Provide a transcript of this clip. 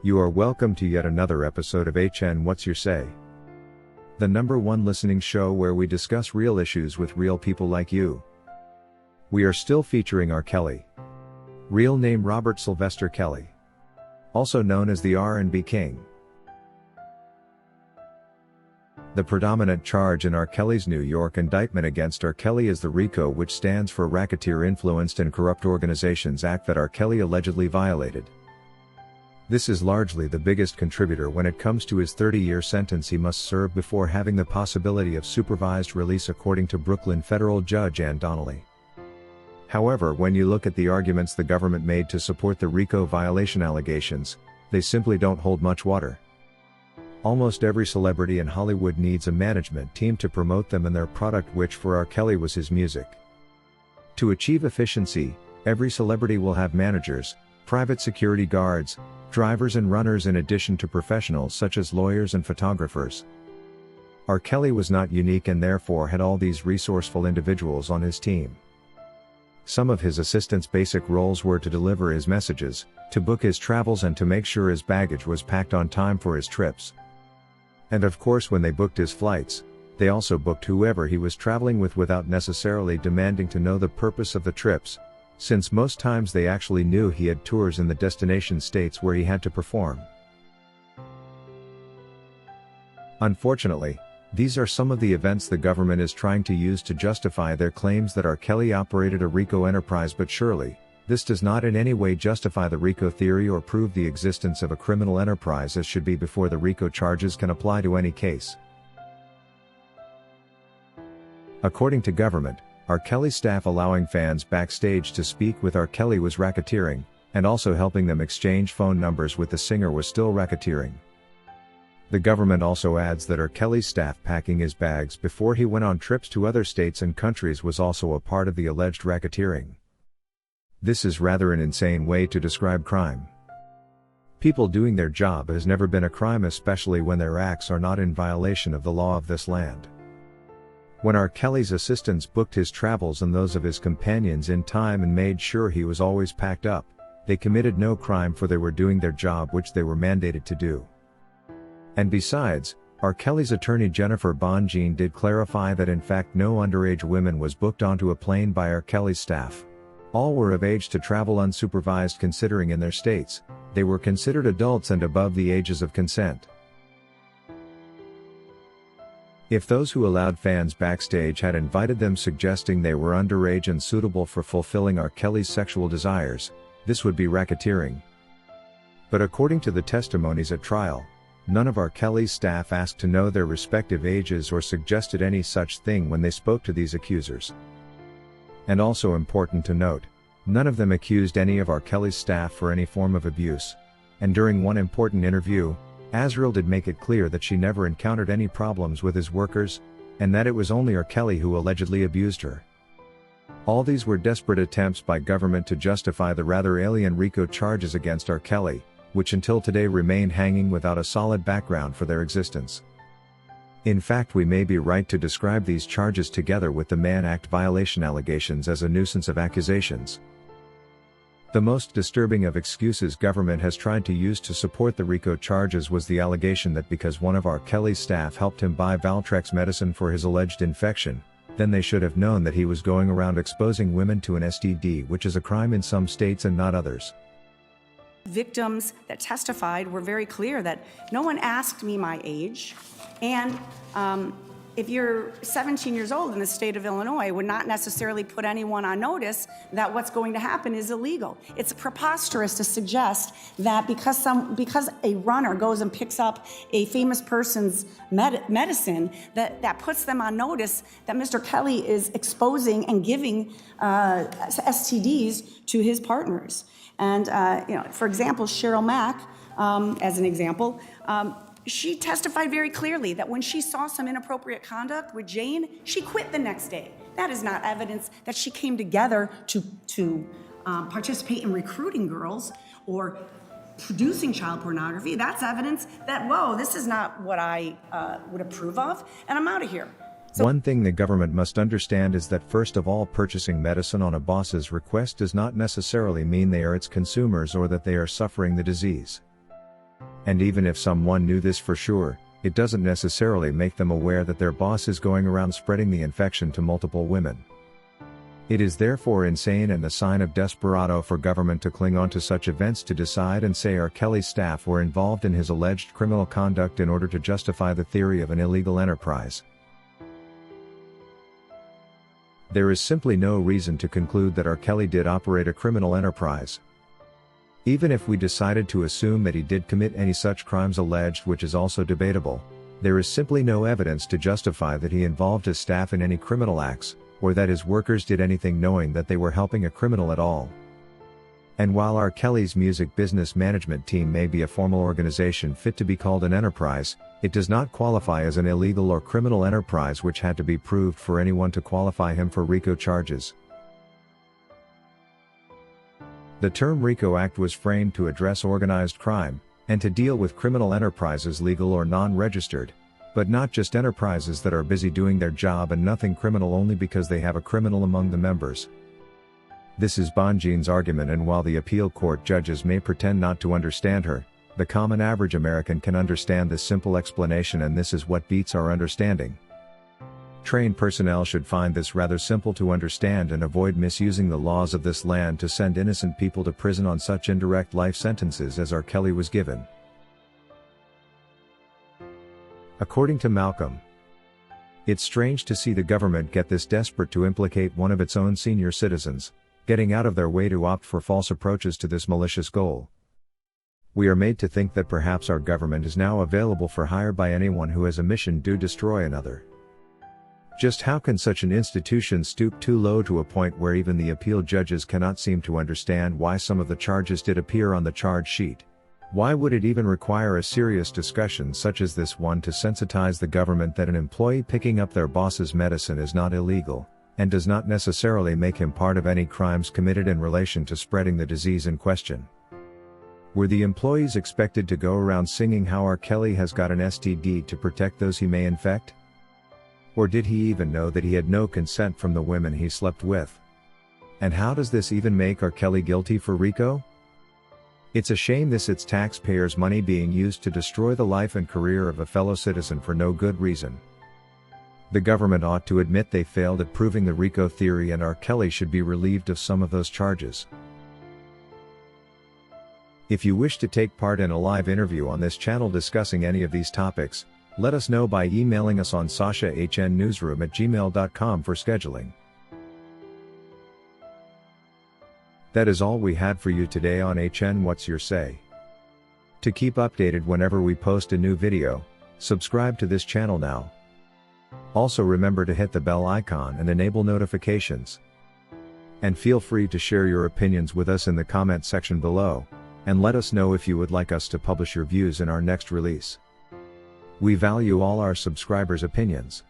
You are welcome to yet another episode of HN What's Your Say? The #1 listening show where we discuss real issues with real people like you. We are still featuring R. Kelly. Real name Robert Sylvester Kelly. Also known as the R&B King. The predominant charge in R. Kelly's New York indictment against R. Kelly is the RICO, which stands for Racketeer Influenced and Corrupt Organizations Act that R. Kelly allegedly violated. This is largely the biggest contributor when it comes to his 30-year sentence he must serve before having the possibility of supervised release, according to Brooklyn federal judge Ann Donnelly. However, when you look at the arguments the government made to support the RICO violation allegations, they simply don't hold much water. Almost every celebrity in Hollywood needs a management team to promote them and their product, which for R. Kelly was his music. To achieve efficiency, every celebrity will have managers, private security guards, drivers and runners, in addition to professionals such as lawyers and photographers. R. Kelly was not unique and therefore had all these resourceful individuals on his team. Some of his assistants' basic roles were to deliver his messages, to book his travels, and to make sure his baggage was packed on time for his trips. And of course, when they booked his flights, they also booked whoever he was traveling with without necessarily demanding to know the purpose of the trips, since most times they actually knew he had tours in the destination states where he had to perform. Unfortunately, these are some of the events the government is trying to use to justify their claims that R. Kelly operated a RICO enterprise, but surely, this does not in any way justify the RICO theory or prove the existence of a criminal enterprise, as should be before the RICO charges can apply to any case. According to government, R. Kelly's staff allowing fans backstage to speak with R. Kelly was racketeering, and also helping them exchange phone numbers with the singer was still racketeering. The government also adds that R. Kelly's staff packing his bags before he went on trips to other states and countries was also a part of the alleged racketeering. This is rather an insane way to describe crime. People doing their job has never been a crime, especially when their acts are not in violation of the law of this land. When R. Kelly's assistants booked his travels and those of his companions in time and made sure he was always packed up, they committed no crime, for they were doing their job, which they were mandated to do. And besides, R. Kelly's attorney Jennifer Bonjean did clarify that in fact no underage women was booked onto a plane by R. Kelly's staff. All were of age to travel unsupervised, considering in their states, they were considered adults and above the ages of consent. If those who allowed fans backstage had invited them suggesting they were underage and suitable for fulfilling R. Kelly's sexual desires, this would be racketeering. But according to the testimonies at trial, none of R. Kelly's staff asked to know their respective ages or suggested any such thing when they spoke to these accusers. And also important to note, none of them accused any of R. Kelly's staff for any form of abuse. And during one important interview, Azriel did make it clear that she never encountered any problems with his workers, and that it was only R. Kelly who allegedly abused her. All these were desperate attempts by government to justify the rather alien RICO charges against R. Kelly, which until today remain hanging without a solid background for their existence. In fact, we may be right to describe these charges together with the Mann Act violation allegations as a nuisance of accusations. The most disturbing of excuses government has tried to use to support the RICO charges was the allegation that because one of R. Kelly's staff helped him buy Valtrex medicine for his alleged infection, then they should have known that he was going around exposing women to an STD, which is a crime in some states and not others. Victims that testified were very clear that no one asked me my age, and if you're 17 years old in the state of Illinois, would not necessarily put anyone on notice that what's going to happen is illegal. It's preposterous to suggest that because a runner goes and picks up a famous person's medicine, that puts them on notice that Mr. Kelly is exposing and giving STDs to his partners. And for example, Cheryl Mack, as an example, she testified very clearly that when she saw some inappropriate conduct with Jane, she quit the next day. That is not evidence that she came together to participate in recruiting girls or producing child pornography. That's evidence that, whoa, this is not what I would approve of, and I'm out of here. One thing the government must understand is that first of all, purchasing medicine on a boss's request does not necessarily mean they are its consumers or that they are suffering the disease. And even if someone knew this for sure, it doesn't necessarily make them aware that their boss is going around spreading the infection to multiple women. It is therefore insane and a sign of desperado for government to cling on to such events to decide and say R. Kelly's staff were involved in his alleged criminal conduct in order to justify the theory of an illegal enterprise. There is simply no reason to conclude that R. Kelly did operate a criminal enterprise. Even if we decided to assume that he did commit any such crimes alleged, which is also debatable, there is simply no evidence to justify that he involved his staff in any criminal acts, or that his workers did anything knowing that they were helping a criminal at all. And while R. Kelly's music business management team may be a formal organization fit to be called an enterprise, it does not qualify as an illegal or criminal enterprise, which had to be proved for anyone to qualify him for RICO charges. The term RICO Act was framed to address organized crime, and to deal with criminal enterprises, legal or non-registered, but not just enterprises that are busy doing their job and nothing criminal only because they have a criminal among the members. This is Bonjean's argument, and while the appeal court judges may pretend not to understand her, the common average American can understand this simple explanation, and this is what beats our understanding. Trained personnel should find this rather simple to understand and avoid misusing the laws of this land to send innocent people to prison on such indirect life sentences as R. Kelly was given. According to Malcolm, it's strange to see the government get this desperate to implicate one of its own senior citizens, getting out of their way to opt for false approaches to this malicious goal. We are made to think that perhaps our government is now available for hire by anyone who has a mission to destroy another. Just how can such an institution stoop too low to a point where even the appeal judges cannot seem to understand why some of the charges did appear on the charge sheet? Why would it even require a serious discussion such as this one to sensitize the government that an employee picking up their boss's medicine is not illegal, and does not necessarily make him part of any crimes committed in relation to spreading the disease in question? Were the employees expected to go around singing how R. Kelly has got an STD to protect those he may infect? Or did he even know that he had no consent from the women he slept with? And how does this even make R. Kelly guilty for RICO? It's a shame it's taxpayers' money being used to destroy the life and career of a fellow citizen for no good reason. The government ought to admit they failed at proving the RICO theory, and R. Kelly should be relieved of some of those charges. If you wish to take part in a live interview on this channel discussing any of these topics, let us know by emailing us on sashahnnewsroom@gmail.com for scheduling. That is all we had for you today on HN What's Your Say? To keep updated whenever we post a new video, subscribe to this channel now. Also remember to hit the bell icon and enable notifications. And feel free to share your opinions with us in the comment section below, and let us know if you would like us to publish your views in our next release. We value all our subscribers' opinions.